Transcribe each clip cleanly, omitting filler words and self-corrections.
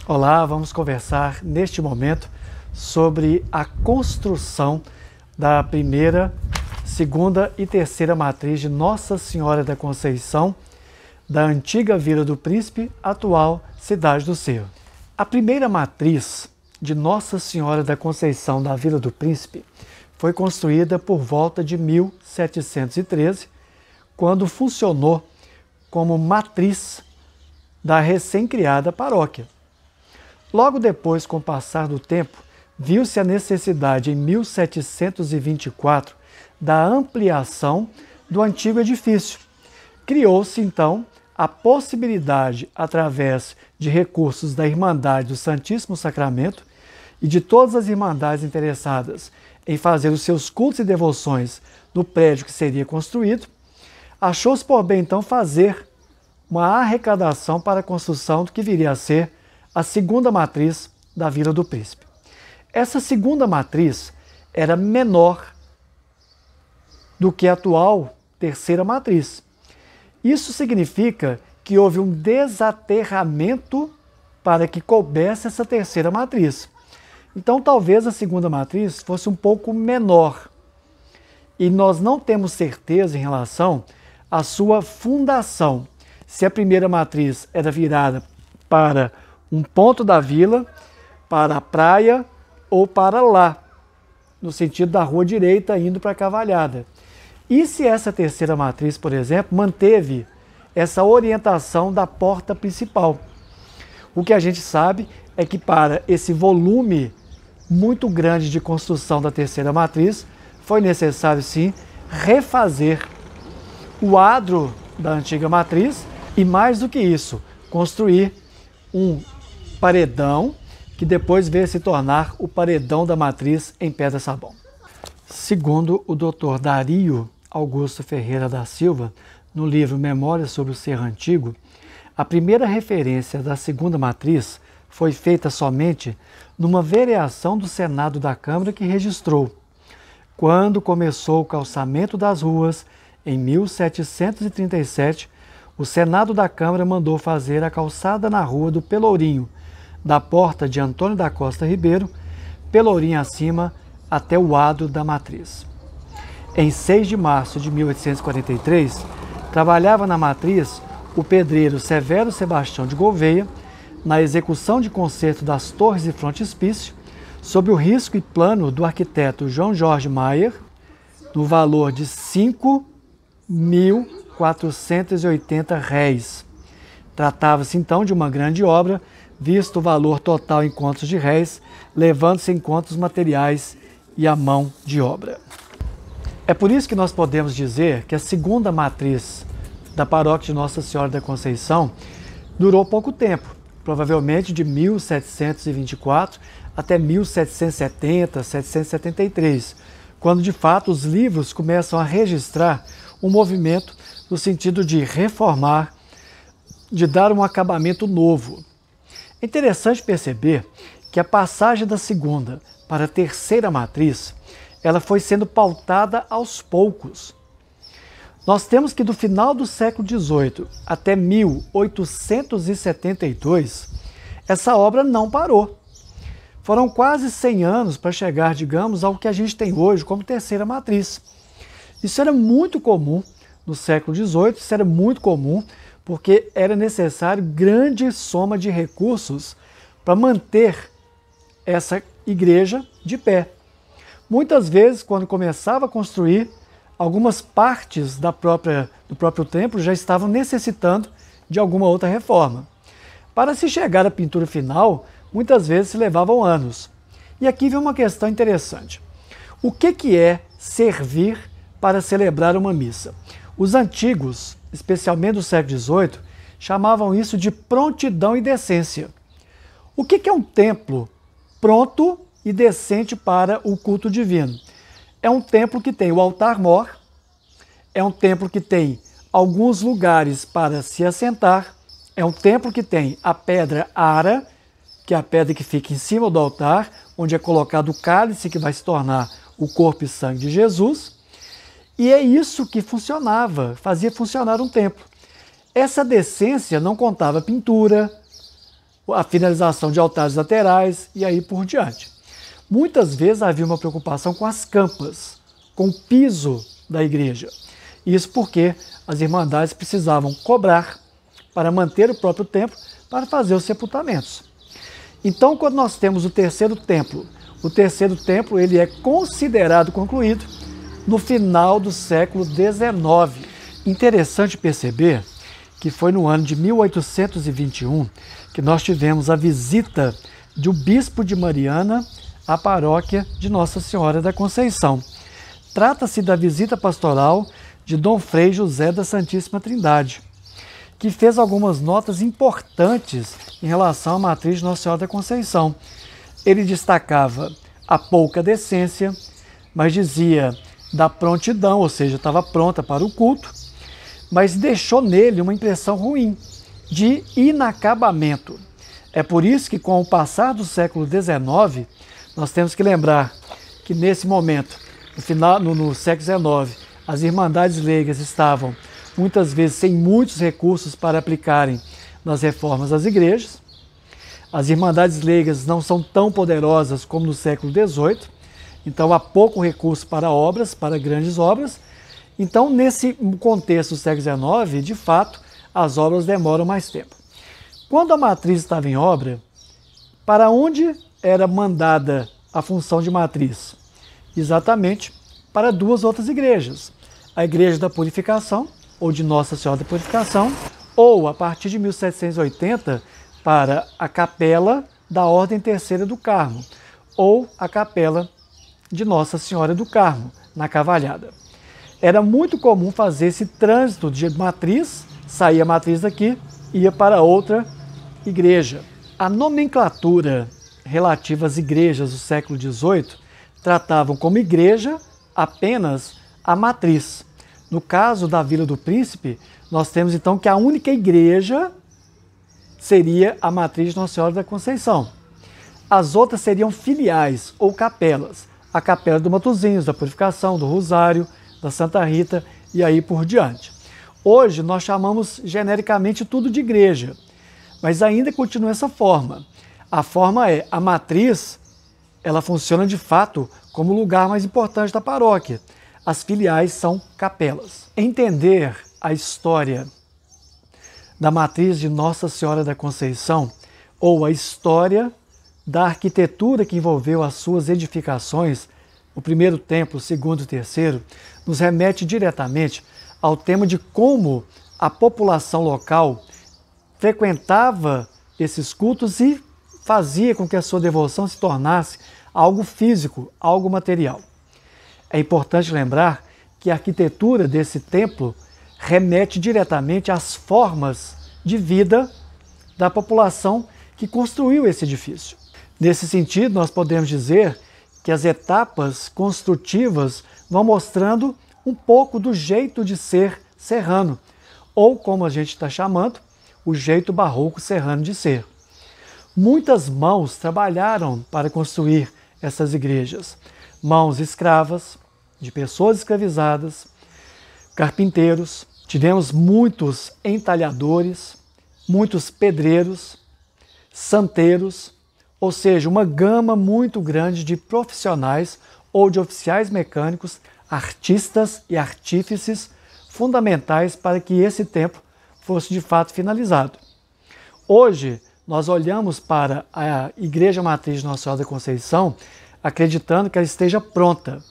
Olá, vamos conversar neste momento sobre a construção da primeira, segunda e terceira matriz de Nossa Senhora da Conceição, da antiga Vila do Príncipe, atual Cidade do Cerro. A primeira matriz de Nossa Senhora da Conceição da Vila do Príncipe foi construída por volta de 1713, quando funcionou como matriz da recém-criada paróquia. Logo depois, com o passar do tempo, viu-se a necessidade, em 1724, da ampliação do antigo edifício. Criou-se, então, a possibilidade, através de recursos da Irmandade do Santíssimo Sacramento e de todas as irmandades interessadas em fazer os seus cultos e devoções no prédio que seria construído, achou-se por bem, então, fazer uma arrecadação para a construção do que viria a ser a segunda matriz da Vila do Príncipe. Essa segunda matriz era menor do que a atual terceira matriz. Isso significa que houve um desaterramento para que coubesse essa terceira matriz. Então, talvez a segunda matriz fosse um pouco menor. E nós não temos certeza em relação à sua fundação. Se a primeira matriz era virada para um ponto da vila, para a praia ou para lá, no sentido da rua direita, indo para a Cavalhada. E se essa terceira matriz, por exemplo, manteve essa orientação da porta principal? O que a gente sabe é que para esse volume muito grande de construção da terceira matriz, foi necessário sim refazer o adro da antiga matriz e, mais do que isso, construir um paredão que depois veio se tornar o paredão da matriz em pedra-sabão. Segundo o Dr. Dario Augusto Ferreira da Silva, no livro Memórias sobre o Cerro Antigo, a primeira referência da segunda matriz foi feita somente numa vereação do Senado da Câmara que registrou: quando começou o calçamento das ruas, em 1737, o Senado da Câmara mandou fazer a calçada na Rua do Pelourinho, da porta de Antônio da Costa Ribeiro, Pelourinho acima, até o adro da matriz. Em 6 de março de 1843, trabalhava na matriz o pedreiro Severo Sebastião de Gouveia, na execução de conserto das torres e frontispício, sob o risco e plano do arquiteto João Jorge Maier, no valor de 5.480 réis. Tratava-se então de uma grande obra, visto o valor total em contos de réis, levando-se em conta os materiais e a mão de obra. É por isso que nós podemos dizer que a segunda matriz da paróquia de Nossa Senhora da Conceição durou pouco tempo, provavelmente de 1724 até 1770, 1773, quando de fato os livros começam a registrar um movimento no sentido de reformar, de dar um acabamento novo. É interessante perceber que a passagem da segunda para a terceira matriz, ela foi sendo pautada aos poucos. Nós temos que do final do século XVIII até 1872, essa obra não parou. Foram quase 100 anos para chegar, digamos, ao que a gente tem hoje como terceira matriz. Isso era muito comum no século XVIII, isso era muito comum porque era necessário grande soma de recursos para manter essa igreja de pé. Muitas vezes, quando começava a construir, algumas partes do próprio templo já estavam necessitando de alguma outra reforma. Para se chegar à pintura final, muitas vezes se levavam anos. E aqui vem uma questão interessante. O que é servir para celebrar uma missa? Os antigos, especialmente do século XVIII, chamavam isso de prontidão e decência. O que é um templo pronto e decente para o culto divino? É um templo que tem o altar-mor, é um templo que tem alguns lugares para se assentar, é um templo que tem a pedra ara, que é a pedra que fica em cima do altar, onde é colocado o cálice que vai se tornar o corpo e sangue de Jesus. E é isso que funcionava, fazia funcionar um templo. Essa decência não contava pintura, a finalização de altares laterais e aí por diante. Muitas vezes havia uma preocupação com as campas, com o piso da igreja. Isso porque as irmandades precisavam cobrar para manter o próprio templo, para fazer os sepultamentos. Então, quando nós temos o terceiro templo ele é considerado concluído no final do século XIX. Interessante perceber que foi no ano de 1821 que nós tivemos a visita do bispo de Mariana à paróquia de Nossa Senhora da Conceição. Trata-se da visita pastoral de Dom Frei José da Santíssima Trindade, que fez algumas notas importantes em relação à matriz de Nossa Senhora da Conceição. Ele destacava a pouca decência, mas dizia da prontidão, ou seja, estava pronta para o culto, mas deixou nele uma impressão ruim, de inacabamento. É por isso que, com o passar do século XIX, nós temos que lembrar que nesse momento, no século XIX, as irmandades leigas estavam muitas vezes sem muitos recursos para aplicarem nas reformas das igrejas. As irmandades leigas não são tão poderosas como no século XVIII, então há pouco recurso para obras, para grandes obras. Então, nesse contexto do século XIX, de fato, as obras demoram mais tempo. Quando a matriz estava em obra, para onde era mandada a função de matriz? Exatamente para duas outras igrejas. A Igreja da Purificação, ou de Nossa Senhora da Purificação, ou, a partir de 1780, para a Capela da Ordem Terceira do Carmo, ou a Capela de Nossa Senhora do Carmo, na Cavalhada. Era muito comum fazer esse trânsito de matriz, saía a matriz daqui, ia para outra igreja. A nomenclatura relativa às igrejas do século XVIII tratavam como igreja apenas a matriz. No caso da Vila do Príncipe, nós temos então que a única igreja seria a matriz de Nossa Senhora da Conceição. As outras seriam filiais ou capelas. A Capela do Matozinhos, da Purificação, do Rosário, da Santa Rita e aí por diante. Hoje nós chamamos genericamente tudo de igreja, mas ainda continua essa forma. A forma é, a matriz, ela funciona de fato como o lugar mais importante da paróquia. As filiais são capelas. Entender a história da matriz de Nossa Senhora da Conceição, ou a história da arquitetura que envolveu as suas edificações, o primeiro templo, o segundo e o terceiro, nos remete diretamente ao tema de como a população local frequentava esses cultos e fazia com que a sua devoção se tornasse algo físico, algo material. É importante lembrar que a arquitetura desse templo remete diretamente às formas de vida da população que construiu esse edifício. Nesse sentido, nós podemos dizer que as etapas construtivas vão mostrando um pouco do jeito de ser serrano, ou como a gente está chamando, o jeito barroco serrano de ser. Muitas mãos trabalharam para construir essas igrejas. Mãos escravas, de pessoas escravizadas, carpinteiros, tivemos muitos entalhadores, muitos pedreiros, santeiros, ou seja, uma gama muito grande de profissionais ou de oficiais mecânicos, artistas e artífices fundamentais para que esse templo fosse de fato finalizado. Hoje, nós olhamos para a Igreja Matriz de Nossa Senhora da Conceição acreditando que ela esteja pronta.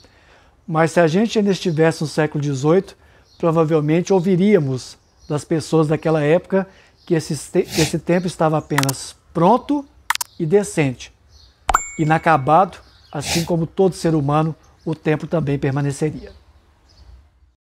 Mas se a gente ainda estivesse no século XVIII, provavelmente ouviríamos das pessoas daquela época que esse templo estava apenas pronto e decente. Inacabado, assim como todo ser humano, o templo também permaneceria.